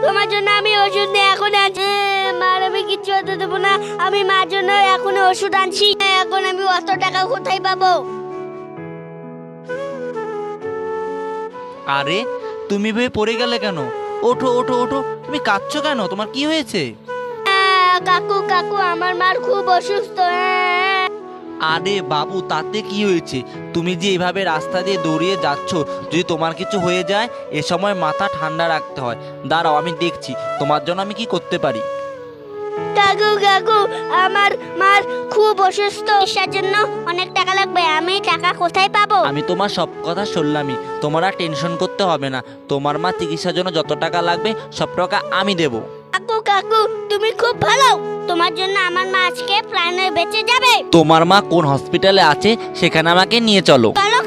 তোমার জন্য আমি ওষুধ নিয়ে এখন আছি। মার আমি কিচ্ছু হতে দেবো না, আমি মার জন্য এখন ওষুধ আনছি। এখন আমি অত টাকা কোথায় পাবো? আরে তুমি ভেবে পড়ে গেলে কেন? ওঠো ওঠো ওঠো, তুমি কাঁদছো কেন? তোমার কি হয়েছে? কাকু কাকু, আমার মার খুব অসুস্থ। আরে বাবু, তাতে কি হয়েছে? তুমি যে এইভাবে রাস্তা দিয়ে দৌড়িয়ে যাচ্ছ, যদি তোমার কিছু হয়ে যায়, এ সময় মাথা ঠান্ডা রাখতে হয়। দাঁড়াও, আমি দেখছি তোমার জন্য আমি কি করতে পারি। কাকু কাকু, আমার মার খুব অসুস্থ, চিকিৎসার জন্য অনেক টাকা লাগবে। আমি টাকা কোথায় পাবো? আমি তোমার সব কথা শুনলামই, তোমার আর টেনশন করতে হবে না। তোমার মা চিকিৎসার জন্য যত টাকা লাগবে সব টাকা আমি দেবো। কাকু কাকু, তুমি খুব ভালো। তোমার জন্য আমার মা আজকে প্রাণে বেঁচে যাবে। তোমার মা কোন হসপিটালে আছে সেখানে আমাকে নিয়ে চলো। চলো